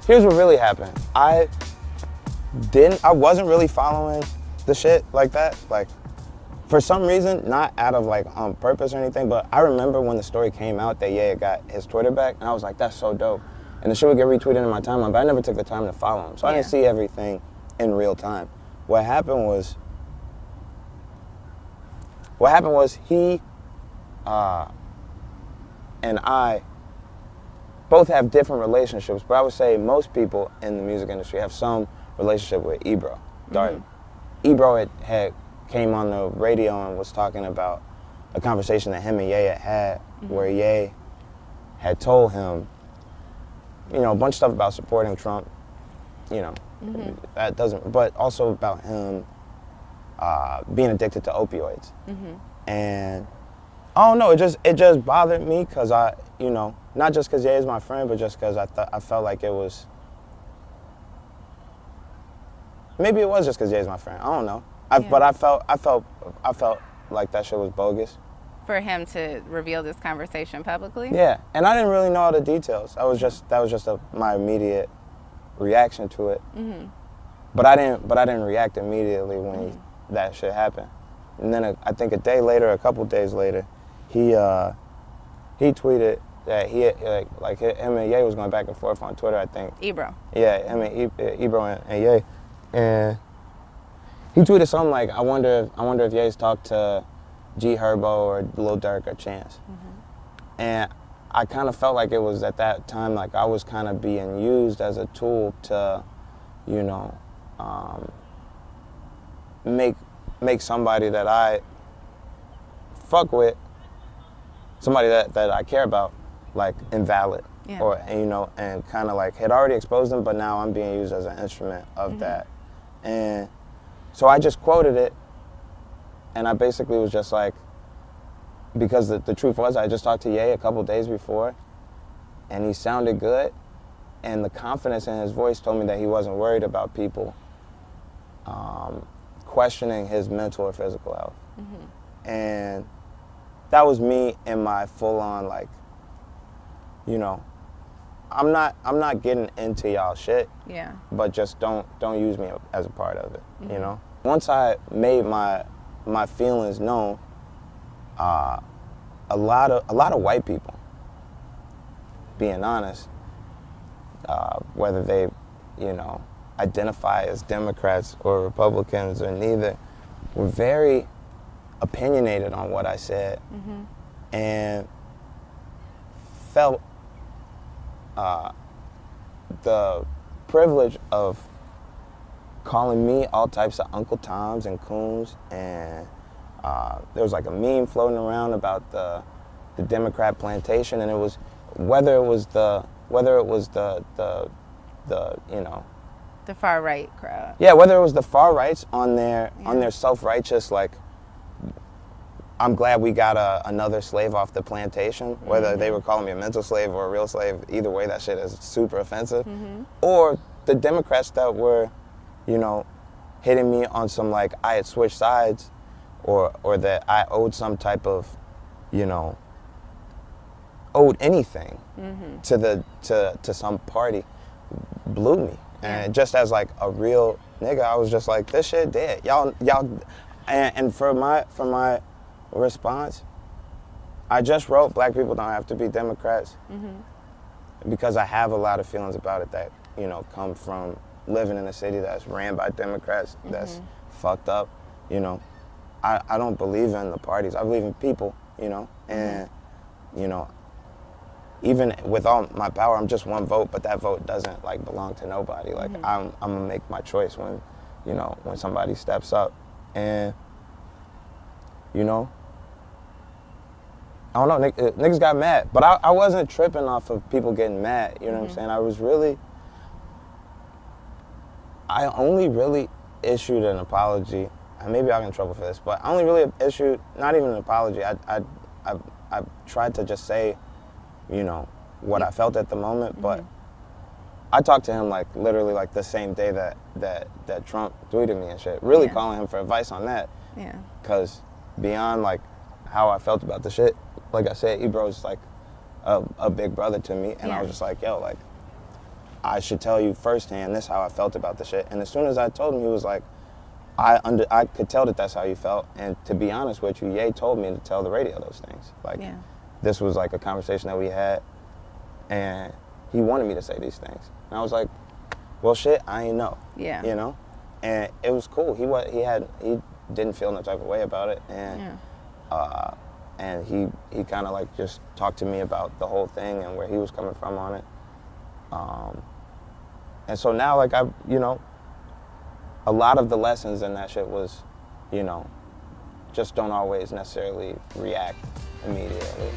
Here's what really happened. I wasn't really following the shit like that. Like, for some reason, not out of like on purpose or anything, but I remember when the story came out that Ye got his Twitter back, and I was like, that's so dope. And the shit would get retweeted in my timeline, but I never took the time to follow him. So I didn't see everything in real time. What happened was he and I both have different relationships, but I would say most people in the music industry have some relationship with Ebro. Ebro had came on the radio and was talking about a conversation that him and Ye had where Ye had told him, you know, a bunch of stuff about supporting Trump, you know, that doesn't, but also about him being addicted to opioids. And I don't know, it just bothered me because I, you know, not just because Ye is my friend, but just because I felt like it was, maybe it was just because Ye is my friend. I don't know. But I felt like that shit was bogus. For him to reveal this conversation publicly? Yeah, and I didn't really know all the details. That was just my immediate reaction to it. But I didn't react immediately when that shit happened. And then I think a couple days later, he tweeted that he like him and Ye was going back and forth on Twitter, I think. Ebro. Yeah, him and Ebro and Ye, and he tweeted something like, I wonder if Ye's talked to G Herbo or Lil Durk or Chance. And I kind of felt like it was at that time like I was kind of being used as a tool to, you know, make somebody that I fuck with, somebody that I care about, like invalid. Or, you know, and kind of like had already exposed them, but now I'm being used as an instrument of that. And so I just quoted it, and I basically was just like, because the truth was, I just talked to Ye a couple days before, and he sounded good, and the confidence in his voice told me that he wasn't worried about people questioning his mental or physical health. And that was me in my full-on, like, you know, I'm not getting into y'all shit. But just don't use me as a part of it. You know. Once I made my feelings known, a lot of white people, being honest, whether they, you know, identify as Democrats or Republicans or neither, were very opinionated on what I said, and felt the privilege of calling me all types of Uncle Toms and coons, and there was like a meme floating around about the Democrat plantation, and it was whether it was the you know, the far right crowd. Yeah, whether it was the far rights on their self-righteous, like, I'm glad we got another slave off the plantation, whether they were calling me a mental slave or a real slave, either way, that shit is super offensive. Or the Democrats that were, you know, hitting me on some, like, I had switched sides, or that I owed some type of, you know, owed anything to some party, blew me. And just as, like, a real nigga, I was just like, this shit dead. Y'all, and for my response, I just wrote Black people don't have to be Democrats, because I have a lot of feelings about it that, you know, come from living in a city that's ran by Democrats, that's fucked up, you know. I don't believe in the parties. I believe in people, you know, and, you know, even with all my power, I'm just one vote, but that vote doesn't, like, belong to nobody. Like, I'm gonna make my choice when, you know, when somebody steps up. And, you know, I don't know, niggas got mad, but I wasn't tripping off of people getting mad, you know what I'm saying? I only really issued an apology, and maybe I'll get in trouble for this, but I only really issued, not even an apology, I tried to just say, you know, what I felt at the moment, but I talked to him, like, literally, like, the same day that Trump tweeted me and shit, really calling him for advice on that. Because beyond, like, how I felt about the shit, like I said, Ebro's, like, a big brother to me, and I was just like, yo, like, I should tell you firsthand, this is how I felt about the shit. And as soon as I told him, he was like, I could tell that that's how you felt. And to be honest with you, Ye told me to tell the radio those things. Like, this was like a conversation that we had, and he wanted me to say these things. And I was like, well, shit, I ain't know. Yeah. You know? And it was cool. He didn't feel no type of way about it. And he kind of like just talked to me about the whole thing and where he was coming from on it. And so now, like, a lot of the lessons in that shit was, just don't always necessarily react immediately,